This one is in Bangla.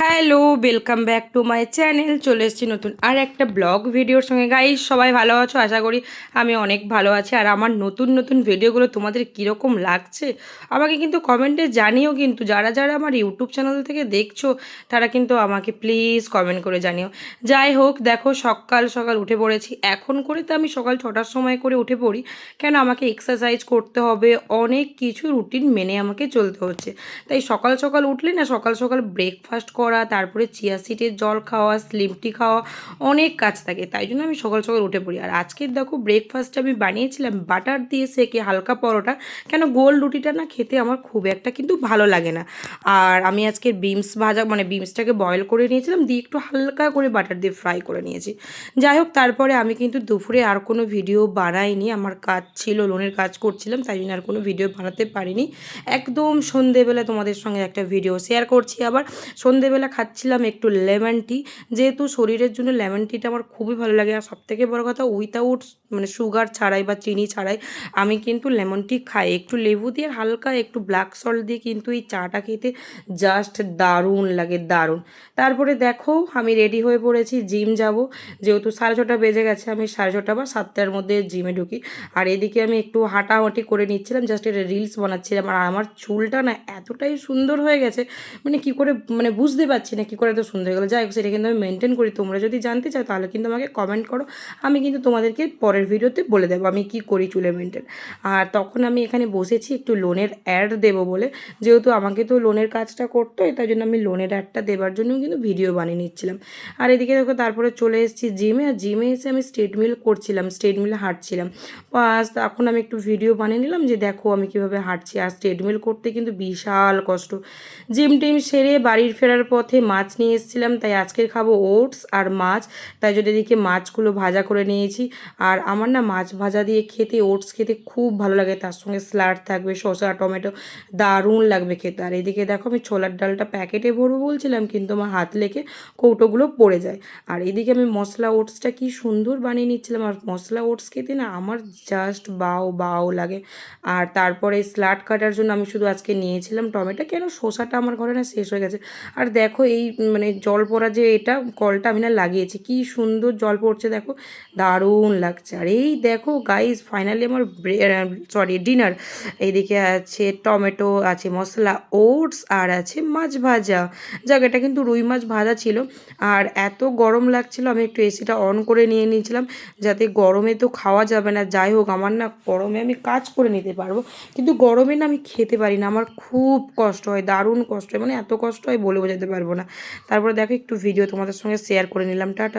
Hello, welcome back to my channel. চলে এসেছি নতুন আর একটা ব্লগ ভিডিওর সঙ্গে। গাইস, সবাই ভালো আছো? আশা করি আমি অনেক ভালো আছি। আর আমার নতুন নতুন ভিডিওগুলো তোমাদের কীরকম লাগছে আমাকে কিন্তু কমেন্টে জানিও। কিন্তু যারা যারা আমার ইউটিউব চ্যানেল থেকে দেখছো তারা কিন্তু আমাকে প্লিজ কমেন্ট করে জানিও। যাই হোক, দেখো সকাল সকাল উঠে পড়েছি। এখন করে তো আমি সকাল 6টার সময় করে উঠে পড়ি, কেন আমাকে এক্সারসাইজ করতে হবে, অনেক কিছু রুটিন মেনে আমাকে চলতে হচ্ছে। তাই সকাল সকাল উঠলে না, সকাল সকাল ব্রেকফাস্ট করা, তারপরে চিয়া সিডের জল খাওয়া, স্লিম টি খাওয়া, অনেক কাজ থাকে। তাই জন্য আমি সকাল সকাল উঠে পড়ি। আর আজকের দেখো ব্রেকফাস্টে আমি বানিয়েছিলাম বাটার দিয়ে সেকে হালকা পরোটা। কেন গোল রুটিটা না খেতে আমার খুব একটা কিন্তু ভালো লাগে না। আর আমি আজকে বিমস ভাজা, মানে বিমসটাকে বয়েল করে নিয়েছিলাম, দিয়ে একটু হালকা করে বাটার দিয়ে ফ্রাই করে নিয়েছি। যাই হোক, তারপরে আমি কিন্তু দুপুরে আর কোনো ভিডিও বানাইনি। আমার কাজ ছিল, লোনের কাজ করছিলাম, তাই জন্য আর কোনো ভিডিও বানাতে পারিনি। একদম সন্ধেবেলা তোমাদের সঙ্গে একটা ভিডিও শেয়ার করছি। আবার সন্ধেবেলা খাচ্ছিলাম একটু লেমন টি, যেহেতু শরীরের জন্য লেমন টিটা আমার খুবই ভালো লাগে। আর সবথেকে বড় কথা, উইথাউট মানে সুগার ছাড়াই বা চিনি ছাড়াই আমি কিন্তু লেমন টি খাই। একটু লেবু দিয়ে হালকা একটু ব্ল্যাক সল্ট দিয়ে কিন্তু এই চাটা খেতে জাস্ট দারুণ লাগে, দারুণ। তারপরে দেখো আমি রেডি হয়ে পড়েছি, জিম যাব। যেহেতু 6:30 বেজে গেছে, আমি 6:30 বা 7টার মধ্যে জিমে ঢুকি। আর এদিকে আমি একটু হাঁটাহাঁটি করে নিচ্ছিলাম, জাস্ট এটা রিলস বানাচ্ছিলাম। আর আমার চুলটা না এতটাই সুন্দর হয়ে গেছে, মানে কী করে, মানে বুঝতে পারছি না কী করে এত সুন্দর হয়ে গেলো। যাই হোক, সেটা কিন্তু আমি মেনটেন করি। তোমরা যদি জানতে চাও তাহলে কিন্তু আমাকে কমেন্ট করো, আমি কিন্তু তোমাদেরকে পরের ভিডিওতে বলে দেবো আমি কী করি চুলে মেনটেন। আর তখন আমি এখানে বসেছি একটু লোনের অ্যাড দেবো বলে, যেহেতু আমাকে তো লোনের কাজটা করতে হয়, তাই জন্য আমি লোনের অ্যাডটা দেওয়ার জন্য কিন্তু ভিডিও বানিয়ে নিচ্ছিলাম। আর এদিকে দেখো তারপরে চলে এসেছি জিমে। আর জিমে এসে আমি স্ট্রেডমিল করছিলাম, স্ট্রেডমিলে হাঁটছিলাম। তখন আমি একটু ভিডিও বানিয়ে নিলাম যে দেখো আমি কীভাবে হাঁটছি। আর ট্রেডমিল করতে কিন্তু বিশাল কষ্ট। জিম টিম সেরে বাড়ির ফেরার পথে মাছ নিয়ে এসেছিলাম, তাই আজকে খাবো ওটস আর মাছ। তাই জন্য এদিকে মাছগুলো ভাজা করে নিয়েছি। আর আমার না মাছ ভাজা দিয়ে খেতে, ওটস খেতে খুব ভালো লাগে। তার সঙ্গে স্যালাড থাকবে, শসা টমেটো, দারুণ লাগবে খেতে। আর এদিকে দেখো আমি ছোলার ডালটা প্যাকেটে ভরবো বলছিলাম, কিন্তু আমার হাত লেগে কৌটোগুলো পড়ে যায়। আর এদিকে আমি মশলা ওটসটা কি সুন্দর বানিয়ে নিচ্ছিলাম। আর মশলা ওটস খেতে না আমার জাস্ট বাও বাও লাগে। আর তারপরে স্যালাড কাটার জন্য আমি শুধু আজকে নিয়েছিলাম টমেটো, কেন শসাটা আমার ঘরে না শেষ হয়ে গেছে। আর দেখো এই মানে জল পড়া যে এটা কলটা আমি না লাগিয়েছি, কি সুন্দর জল পড়ছে দেখো, দারুণ লাগছে। আর এই দেখো গাইস, ফাইনালি আমার ডিনার। এইদিকে আছে টমেটো, আছে মশলা ওটস, আর আছে মাছ ভাজা। যাক, এটা কিন্তু রুই মাছ ভাজা ছিল। আর এত গরম লাগছিল, আমি একটু এসিটা অন করে নিয়ে নিয়েছিলাম, যাতে গরমে তো খাওয়া যাবে না। যাই হোক, আমার না গরমে আমি কাজ করে নিতে পারবো, কিন্তু গরমে না আমি খেতে পারি না, আমার খুব কষ্ট হয়, দারুণ কষ্ট হয়, মানে এত কষ্ট হয় বলে বোঝাতে পারবো না। তারপরে দেখো একটু ভিডিও তোমাদের সঙ্গে শেয়ার করে নিলাম। টাটা।